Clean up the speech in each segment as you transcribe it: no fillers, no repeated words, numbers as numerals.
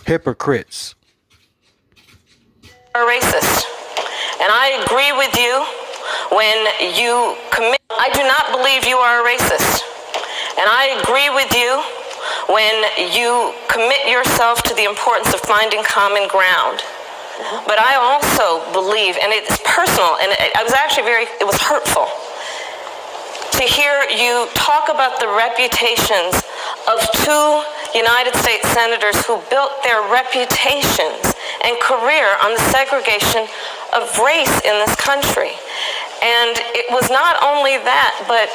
Hypocrites. Are racist. And I agree with you when you commit. I do not believe you are a racist. And I agree with you when you commit yourself to the importance of finding common ground. But I also believe, and it's personal, and I was actually it was hurtful to hear you talk about the reputations of two United States senators who built their reputations and career on the segregation of race in this country. And it was not only that, but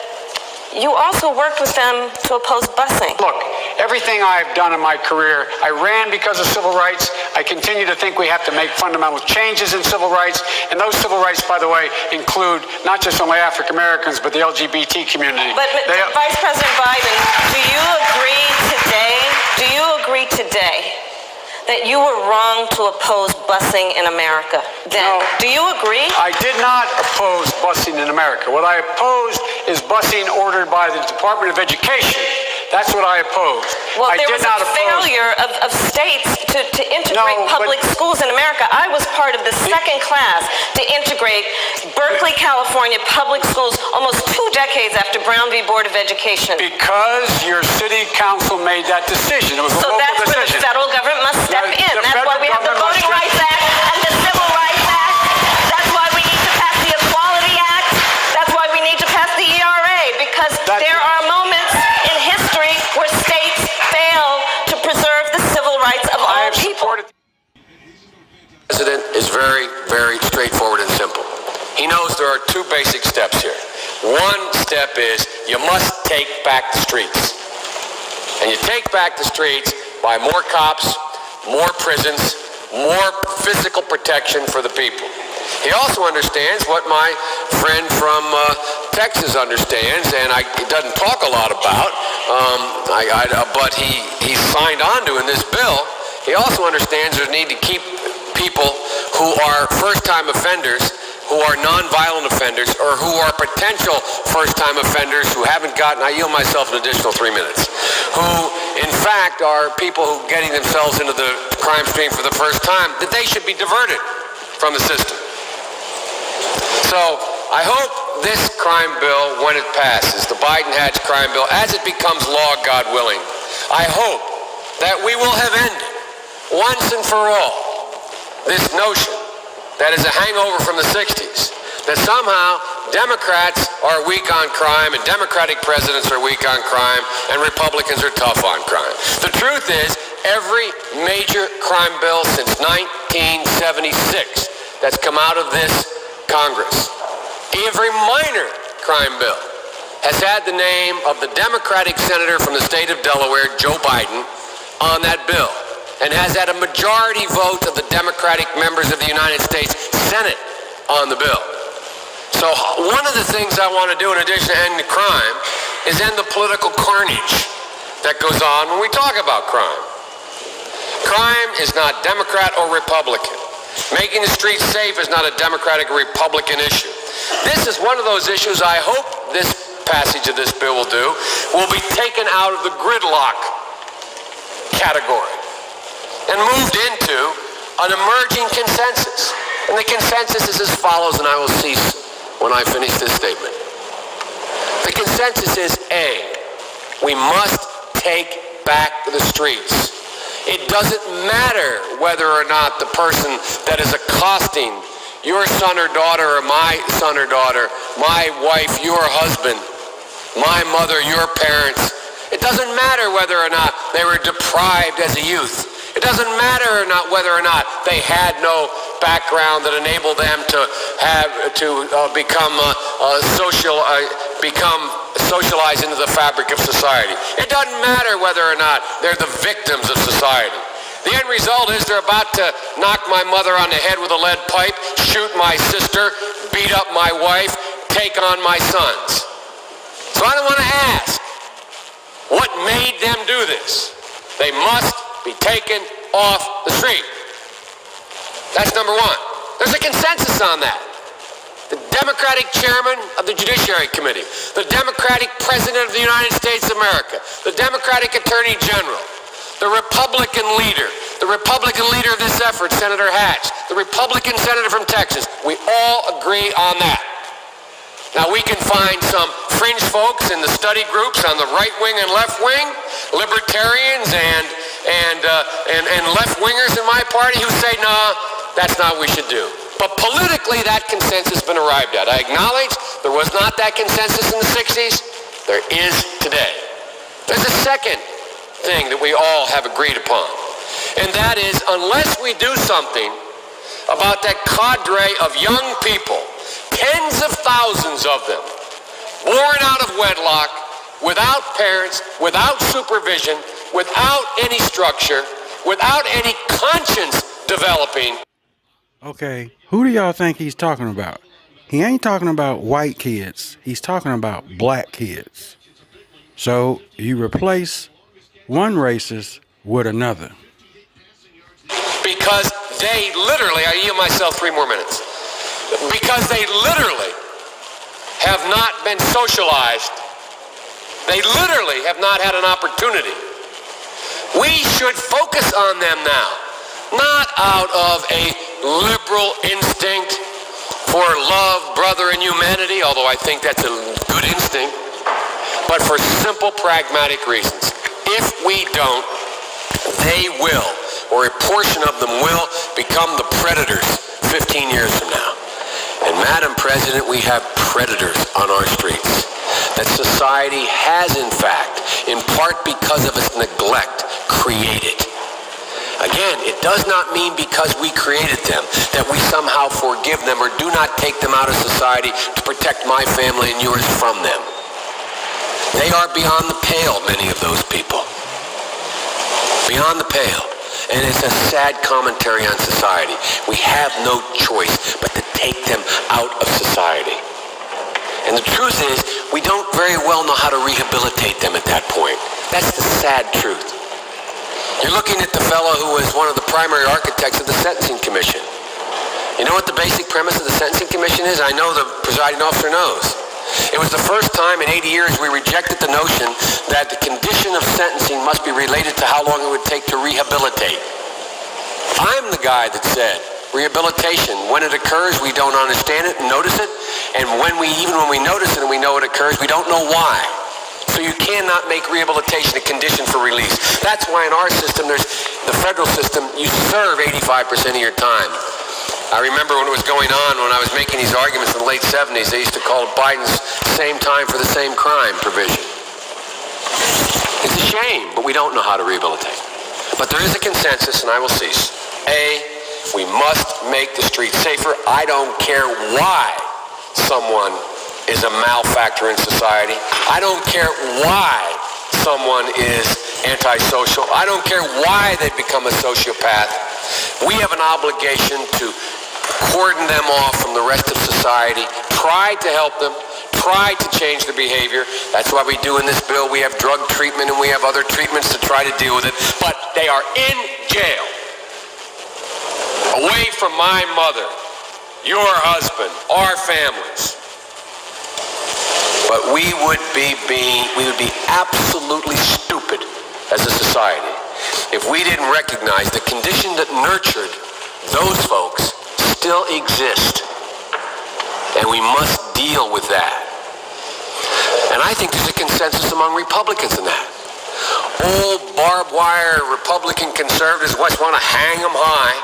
you also worked with them to oppose busing. Look, everything I've done in my career, I ran because of civil rights. I continue to think we have to make fundamental changes in civil rights. And those civil rights, by the way, include not just only African Americans, but the LGBT community. But Vice President Biden, do you agree today that you were wrong to oppose busing in America then? No, do you agree? I did not oppose busing in America. What I opposed is busing ordered by the Department of Education. That's what I opposed. Well, there was a failure of states to integrate public schools in America. I was part of the second class to integrate Berkeley, California public schools almost 2 decades after Brown v. Board of Education. Because your city council made that decision. It was a local decision. So that's where the federal government must step in. That's why we have the Voting Rights Act and the Civil Rights Act. That's why we need to pass the Equality Act. That's why we need to pass the ERA, because there are moments in history where states fail to preserve the civil rights of all people. The president is very, very straightforward and simple. He knows there are 2 basic steps here. One step is you must take back the streets. And you take back the streets by more cops, more prisons, more physical protection for the people. He also understands what my friend from Texas understands, and he doesn't talk a lot about, but he signed on to in this bill. He also understands there's a need to keep people who are first-time offenders, who are nonviolent offenders, or who are potential first-time offenders who haven't gotten, I yield myself an additional 3 minutes, who in fact are people who are getting themselves into the crime stream for the first time, that they should be diverted from the system. So I hope this crime bill, when it passes, the Biden-Hatch crime bill, as it becomes law, God willing, I hope that we will have ended once and for all this notion that is a hangover from the 60s, that somehow Democrats are weak on crime and Democratic presidents are weak on crime and Republicans are tough on crime. The truth is, every major crime bill since 1976 that's come out of this Congress, every minor crime bill has had the name of the Democratic senator from the state of Delaware, Joe Biden, on that bill, and has had a majority vote of the Democratic members of the United States Senate on the bill. So one of the things I want to do in addition to ending crime is end the political carnage that goes on when we talk about crime. Crime is not Democrat or Republican. Making the streets safe is not a Democratic or Republican issue. This is one of those issues I hope this passage of this bill will be taken out of the gridlock category and moved into an emerging consensus. And the consensus is as follows, and I will cease when I finish this statement. The consensus is A, we must take back the streets. It doesn't matter whether or not the person that is accosting your son or daughter or my son or daughter, my wife, your husband, my mother, your parents. It doesn't matter whether or not they were deprived as a youth. It doesn't matter or not whether or not they had no background that enabled them to become socialized into the fabric of society. It doesn't matter whether or not they're the victims of society. The end result is they're about to knock my mother on the head with a lead pipe, shoot my sister, beat up my wife, take on my sons. So I don't want to ask, what made them do this? They must be taken off the street. That's number one. There's a consensus on that. The Democratic chairman of the Judiciary Committee, the Democratic President of the United States of America, the Democratic Attorney General, the Republican leader, the Republican leader of this effort, Senator Hatch, the Republican senator from Texas, we all agree on that. Now, we can find some fringe folks in the study groups on the right wing and left wing, libertarians and left-wingers in my party who say, nah, that's not what we should do. But politically, that consensus has been arrived at. I acknowledge there was not that consensus in the 60s. There is today. There's a second thing that we all have agreed upon, and that is unless we do something about that cadre of young people, tens of thousands of them, born out of wedlock, without parents, without supervision, without any structure, without any conscience developing. Okay, who do y'all think he's talking about? He ain't talking about white kids. He's talking about black kids. So you replace one racist with another. Because they literally, I yield myself 3 more minutes, because they literally have not been socialized. They literally have not had an opportunity. We should focus on them now, not out of a liberal instinct for love, brother, and humanity, although I think that's a good instinct, but for simple, pragmatic reasons. If we don't, they will, or a portion of them will, become the predators 15 years from now. And Madam President, we have predators on our streets that society has, in fact, in part because of its neglect, created. Again, it does not mean because we created them that we somehow forgive them or do not take them out of society to protect my family and yours from them. They are beyond the pale, many of those people. Beyond the pale. And it's a sad commentary on society. We have no choice but to take them out of society. And the truth is, we don't very well know how to rehabilitate them at that point. That's the sad truth. You're looking at the fellow who was one of the primary architects of the Sentencing Commission. You know what the basic premise of the Sentencing Commission is? I know the presiding officer knows. It was the first time in 80 years we rejected the notion that the condition of sentencing must be related to how long it would take to rehabilitate. I'm the guy that said rehabilitation, when it occurs, we don't understand it and notice it, and even when we notice it and we know it occurs, we don't know why. So you cannot make rehabilitation a condition for release. That's why in our system, the federal system, you serve 85% of your time. I remember when it was going on, when I was making these arguments in the late 70s, they used to call it Biden's same time for the same crime provision. It's a shame, but we don't know how to rehabilitate. But there is a consensus, and I will cease. A, we must make the streets safer. I don't care why someone is a malefactor in society. I don't care why someone is antisocial. I don't care why they become a sociopath. We have an obligation to cordon them off from the rest of society, try to help them, try to change their behavior. That's why we do in this bill. We have drug treatment and we have other treatments to try to deal with it. But they are in jail, away from my mother, your husband, our families. But we would be absolutely stupid as a society if we didn't recognize the condition that nurtured those folks still exist. And we must deal with that. And I think there's a consensus among Republicans in that. Old barbed wire Republican conservatives want to hang them high.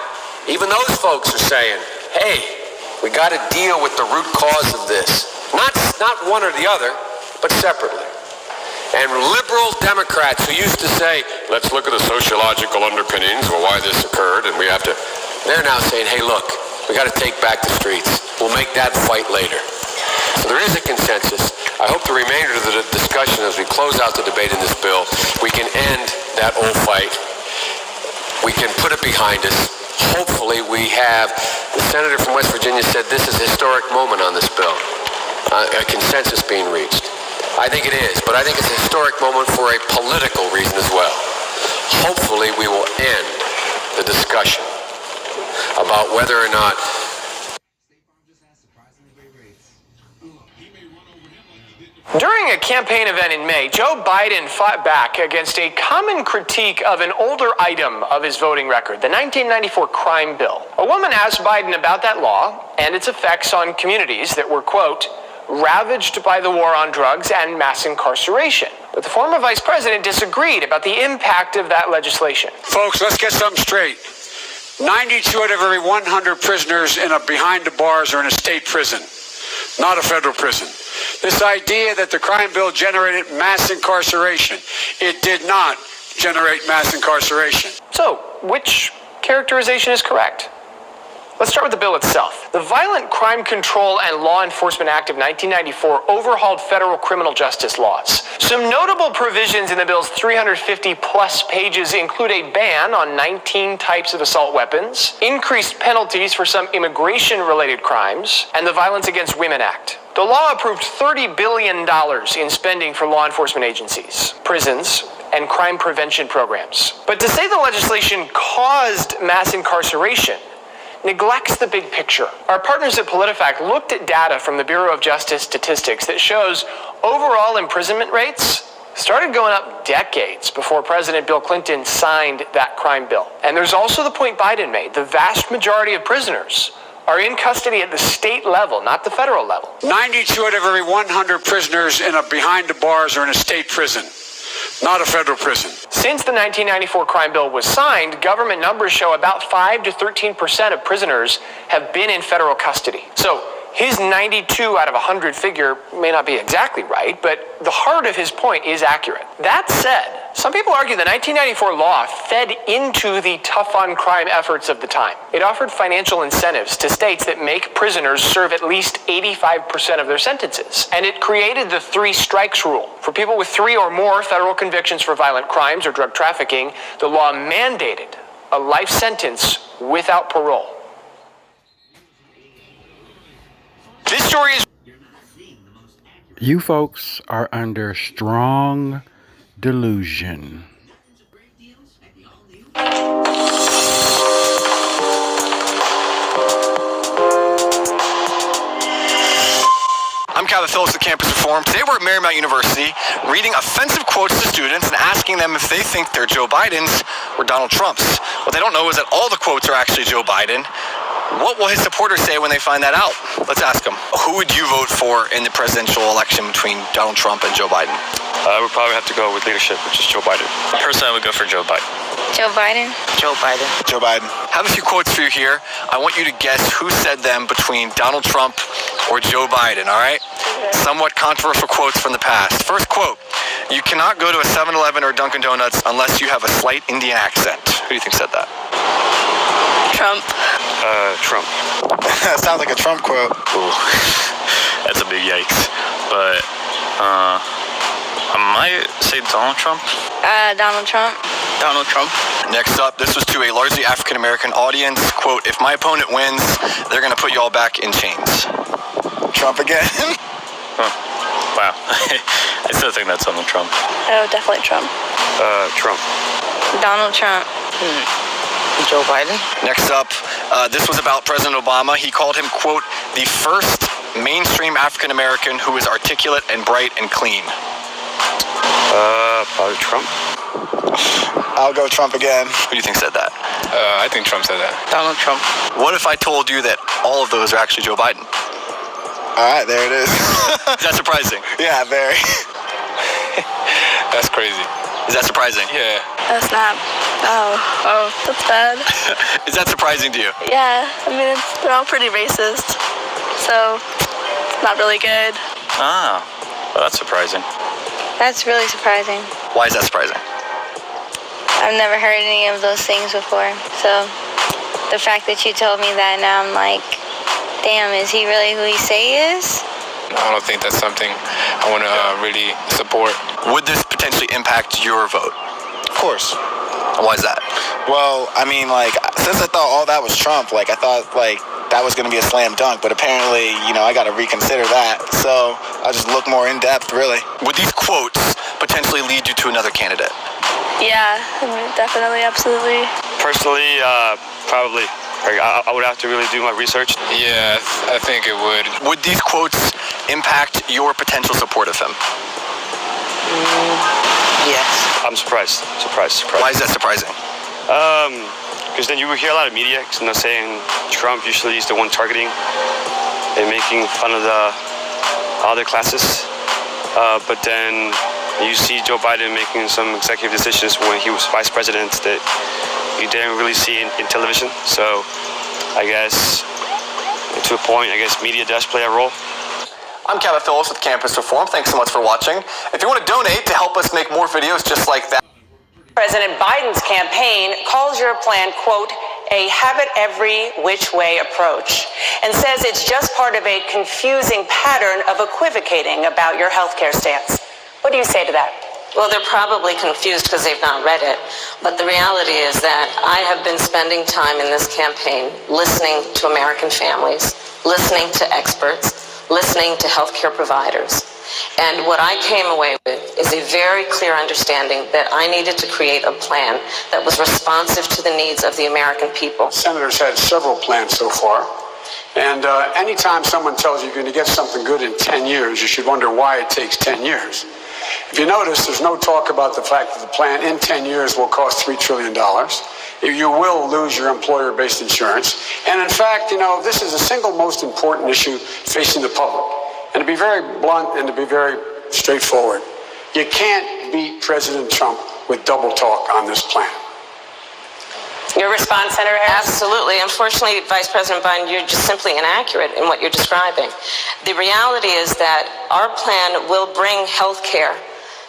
Even those folks are saying, hey, we got to deal with the root cause of this. Not one or the other, but separately. And liberal Democrats who used to say, let's look at the sociological underpinnings of why this occurred, and we have to, they're now saying, hey, look, we got to take back the streets. We'll make that fight later. So there is a consensus. I hope the remainder of the discussion as we close out the debate in this bill, we can end that old fight. We can put it behind us. Hopefully we have, the senator from West Virginia said this is a historic moment on this bill. A consensus being reached. I think it is, but I think it's a historic moment for a political reason as well. Hopefully we will end the discussion about whether or not During a campaign event in May, Joe Biden fought back against a common critique of an older item of his voting record, the 1994 crime bill. A woman asked Biden about that law and its effects on communities that were, quote, ravaged by the war on drugs and mass incarceration. But the former vice president disagreed about the impact of that legislation. Folks, let's get something straight. 92 out of every 100 prisoners behind the bars are in a state prison, not a federal prison. This idea that the crime bill generated mass incarceration, it did not generate mass incarceration. So, which characterization is correct? Let's start with the bill itself. The Violent Crime Control and Law Enforcement Act of 1994 overhauled federal criminal justice laws. Some notable provisions in the bill's 350-plus pages include a ban on 19 types of assault weapons, increased penalties for some immigration-related crimes, and the Violence Against Women Act. The law approved $30 billion in spending for law enforcement agencies, prisons, and crime prevention programs. But to say the legislation caused mass incarceration neglects the big picture. Our partners at PolitiFact looked at data from the Bureau of Justice Statistics that shows overall imprisonment rates started going up decades before President Bill Clinton signed that crime bill. And there's also the point Biden made. The vast majority of prisoners are in custody at the state level, not the federal level. 92 out of every 100 prisoners behind the bars are in a state prison, not a federal prison. Since the 1994 crime bill was signed, government numbers show about 5 to 13% of prisoners have been in federal custody. So his 92 out of 100 figure may not be exactly right, but the heart of his point is accurate. That said, some people argue the 1994 law fed into the tough-on-crime efforts of the time. It offered financial incentives to states that make prisoners serve at least 85% of their sentences. And it created the 3 strikes rule. For people with 3 or more federal convictions for violent crimes or drug trafficking, the law mandated a life sentence without parole. This story is... You folks are under strong delusion. I'm Calvin Phillips at Campus Reform. Today we're at Marymount University reading offensive quotes to students and asking them if they think they're Joe Biden's or Donald Trump's. What they don't know is that all the quotes are actually Joe Biden. What will his supporters say when they find that out? Let's ask them. Who would you vote for in the presidential election between Donald Trump and Joe Biden? I would probably have to go with leadership, which is Joe Biden. Personally, I would go for Joe Biden. Joe Biden. Joe Biden. Joe Biden. I have a few quotes for you here. I want you to guess who said them between Donald Trump or Joe Biden, all right? Somewhat controversial quotes from the past. First quote, you cannot go to a 7-Eleven or Dunkin' Donuts unless you have a slight Indian accent. Who do you think said that? Trump. Trump. That sounds like a Trump quote. Ooh, that's a big yikes. But, I might say Donald Trump. Donald Trump. Donald Trump. Next up, this was to a largely African-American audience. Quote, if my opponent wins, they're going to put you all back in chains. Trump again? Huh. Wow. I still think that's Donald Trump. Oh, definitely Trump. Trump. Donald Trump. Joe Biden. Next up, this was about President Obama. He called him, quote, the first mainstream African-American who is articulate and bright and clean. Probably Trump. I'll go Trump again. Who do you think said that? I think Trump said that. Donald Trump. What if I told you that all of those are actually Joe Biden? All right, there it is. Is that surprising? Yeah, very. That's crazy. Is that surprising? Yeah. That's not. Oh, that's bad. Is that surprising to you? Yeah, I mean, they're all pretty racist, so it's not really good. Ah, well, that's surprising. That's really surprising. Why is that surprising? I've never heard any of those things before, so the fact that you told me that now, I'm like, damn, is he really who he say he is? I don't think that's something I want to really support. Would this potentially impact your vote? Of course. Why is that? Well, I mean, like, since I thought all that was Trump, like, I thought, like, that was going to be a slam dunk, but apparently, you know, I got to reconsider that. So I'll just look more in depth, really. Would these quotes potentially lead you to another candidate? Yeah, I mean, definitely, absolutely. Personally, probably. I would have to really do my research. Yeah, I think it would. Would these quotes impact your potential support of him? Yes. I'm surprised. Why is that surprising? Because then you would hear a lot of media, saying Trump usually is the one targeting and making fun of the other classes. But then you see Joe Biden making some executive decisions when he was vice president that you didn't really see in television. So I guess to a point, media does play a role. I'm Kevin Phillips with Campus Reform. Thanks so much for watching. If you want to donate to help us make more videos just like that. President Biden's campaign calls your plan, quote, a have it every which way approach, and says it's just part of a confusing pattern of equivocating about your healthcare stance. What do you say to that? Well, they're probably confused because they've not read it. But the reality is that I have been spending time in this campaign listening to American families, listening to experts, listening to healthcare providers. And what I came away with is a very clear understanding that I needed to create a plan that was responsive to the needs of the American people. Senators had several plans so far. And anytime someone tells you you're going to get something good in 10 years, you should wonder why it takes 10 years. If you notice, there's no talk about the fact that the plan in 10 years will cost $3 trillion. You will lose your employer-based insurance. And in fact, this is the single most important issue facing the public. And to be very blunt and to be very straightforward, you can't beat President Trump with double talk on this plan. Your response, Senator Harris? Absolutely. Unfortunately, Vice President Biden, you're just simply inaccurate in what you're describing. The reality is that our plan will bring health care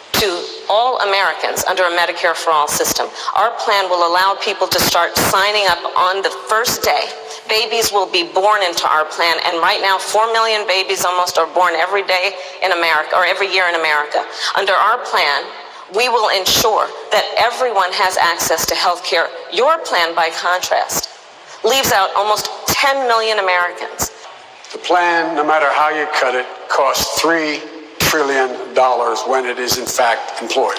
to all Americans under a Medicare for All system. Our plan will allow people to start signing up on the first day. Babies will be born into our plan, and right now 4 million babies almost are born every day in America, or every year in America. Under our plan, we will ensure that everyone has access to health care. Your plan, by contrast, leaves out almost 10 million Americans. The plan, no matter how you cut it, costs $3 trillion when it is in fact employed.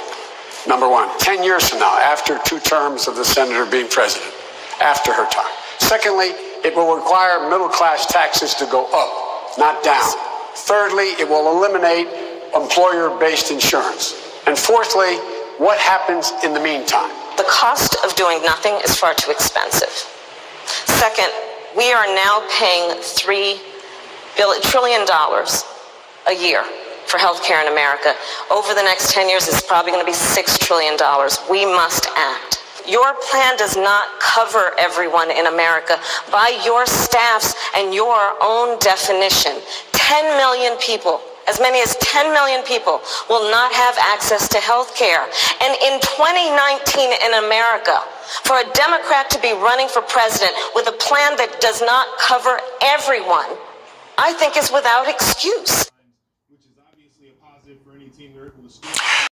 Number one, 10 years from now, after 2 terms of the senator being president, after her time. Secondly, it will require middle-class taxes to go up, not down. Thirdly, it will eliminate employer-based insurance. And fourthly, what happens in the meantime? The cost of doing nothing is far too expensive. Second, we are now paying $3 trillion a year for health care in America. Over the next 10 years, it's probably going to be $6 trillion. We must act. Your plan does not cover everyone in America. By your staff's and your own definition, 10 million people, as many as 10 million people, will not have access to health care. And in 2019 in America, for a Democrat to be running for president with a plan that does not cover everyone, I think is without excuse. Which is obviously a positive for any team they're able to score.